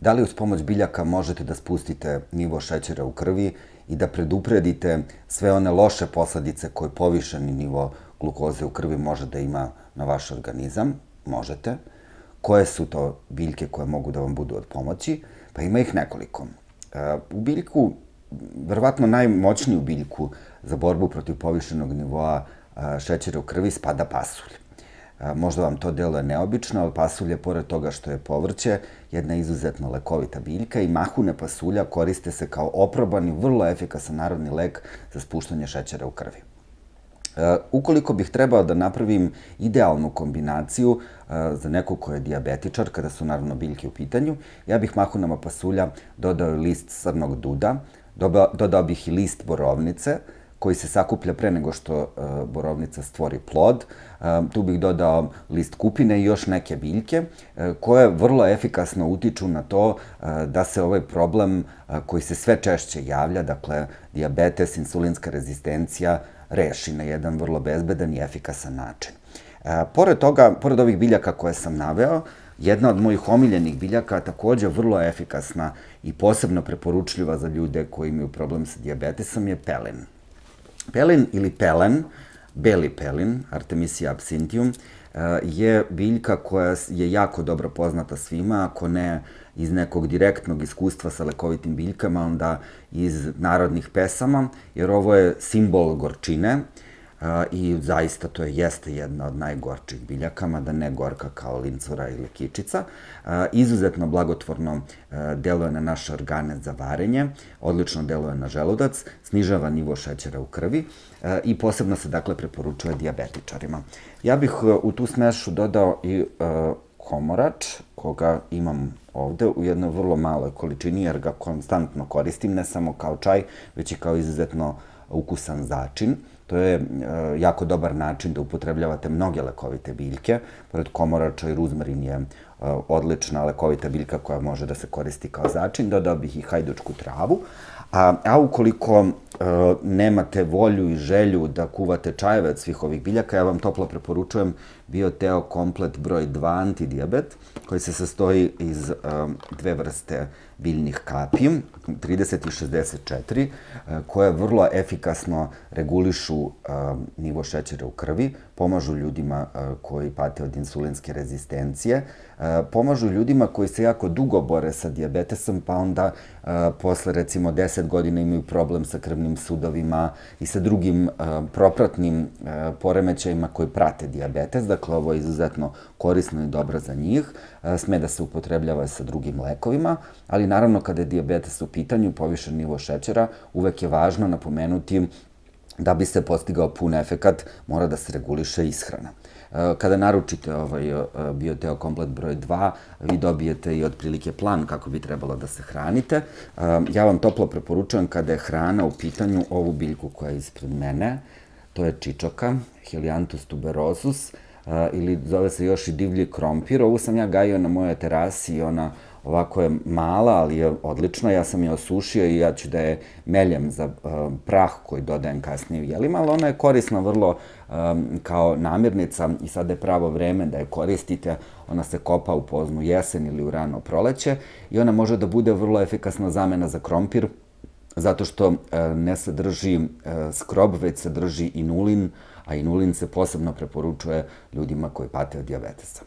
Da li uz pomoć biljaka možete da spustite nivo šećera u krvi i da predupredite sve one loše posledice koje povišeni nivo glukoze u krvi može da ima na vaš organizam? Možete. Koje su to biljke koje mogu da vam budu od pomoći? Pa ima ih nekoliko. U biljku, verovatno najmoćniju biljku za borbu protiv povišenog nivoa šećera u krvi spada pasulj. Možda vam to deluje neobično, ali pasulj je, pored toga što je povrće, jedna izuzetno lekovita biljka i mahune pasulja koriste se kao oprobani, vrlo efikasan narodni lek za spuštanje šećera u krvi. Ukoliko bih trebao da napravim idealnu kombinaciju za nekog ko je dijabetičar, kada su naravno biljke u pitanju, ja bih mahunama pasulja dodao list crnog duda, dodao bih i list borovnice, koji se sakuplja pre nego što borovnica stvori plod. Tu bih dodao list kupine i još neke biljke koje vrlo efikasno utiču na to da se ovaj problem koji se sve češće javlja, dakle dijabetes, insulinska rezistencija, reši na jedan vrlo bezbedan i efikasan način. Pored toga, pored ovih biljaka koje sam naveo, jedna od mojih omiljenih biljaka, takođe vrlo efikasna i posebno preporučljiva za ljude koji imaju problem sa dijabetesom, je pelin. Pelin ili pelen, beli pelin, Artemisia absinthium, je biljka koja je jako dobro poznata svima, ako ne iz nekog direktnog iskustva sa lekovitim biljkama, onda iz narodnih pesama, jer ovo je simbol gorčine i zaista to jeste jedna od najgorčih biljaka, mada ne gorka kao lincura ili kičica. Izuzetno blagotvorno deluje na naše organe za varenje, odlično deluje na želudac, snižava nivo šećera u krvi i posebno se, dakle, preporučuje dijabetičarima. Ja bih u tu smešu dodao i komorač, koga imam ovde u jednoj vrlo maloj količini, jer ga konstantno koristim, ne samo kao čaj, već i kao izuzetno ukusan začin. To je jako dobar način da upotrebljavate mnoge lekovite biljke. Pored komorača i ruzmarin je odlična lekovita biljka koja može da se koristi kao začin. Dodao bih i hajdučku travu. A ukoliko nemate volju i želju da kuvate čajeve od svih ovih biljaka, ja vam toplo preporučujem Bioteo komplet broj 2 antidijabet, koji se sastoji iz dve vrste biljnih kapi, 30 i 64, koje vrlo efikasno regulišu nivo šećera u krvi, pomažu ljudima koji pate od insulinske rezistencije, pomažu ljudima koji se jako dugo bore sa dijabetesom, pa onda posle recimo 10 godina imaju problem sa krvnim sudovima i sa drugim propratnim poremećajima koji prate dijabetes. Dakle, ovo je izuzetno korisno i dobro za njih. Sme da se upotrebljava sa drugim lekovima, ali naravno kada je dijabetes u pitanju, povišen nivo šećera, uvek je važno napomenuti da bi se postigao pun efekat, mora da se reguliše ishrana. Kada naručite ovaj Bioteo komplet broj 2, vi dobijete i otprilike plan kako bi trebalo da se hranite. Ja vam toplo preporučujem kada je hrana u pitanju ovu biljku koja je ispred mene. To je čičoka, Helianthus tuberosus, ili zove se još i divlji krompir. Ovu sam ja gajio na mojoj terasi i ona ovako je mala, ali je odlična. Ja sam je osušio i ja ću da je meljem za prah koji dodajem kasnije u jelima, ali ona je korisna vrlo kao namirnica i sada je pravo vreme da je koristite. Ona se kopa u poznu jesen ili u rano proleće i ona može da bude vrlo efikasna zamena za krompir, zato što ne sadrži skrob, već sadrži inulin, a inulin se posebno preporučuje ljudima koji pate od dijabetesa.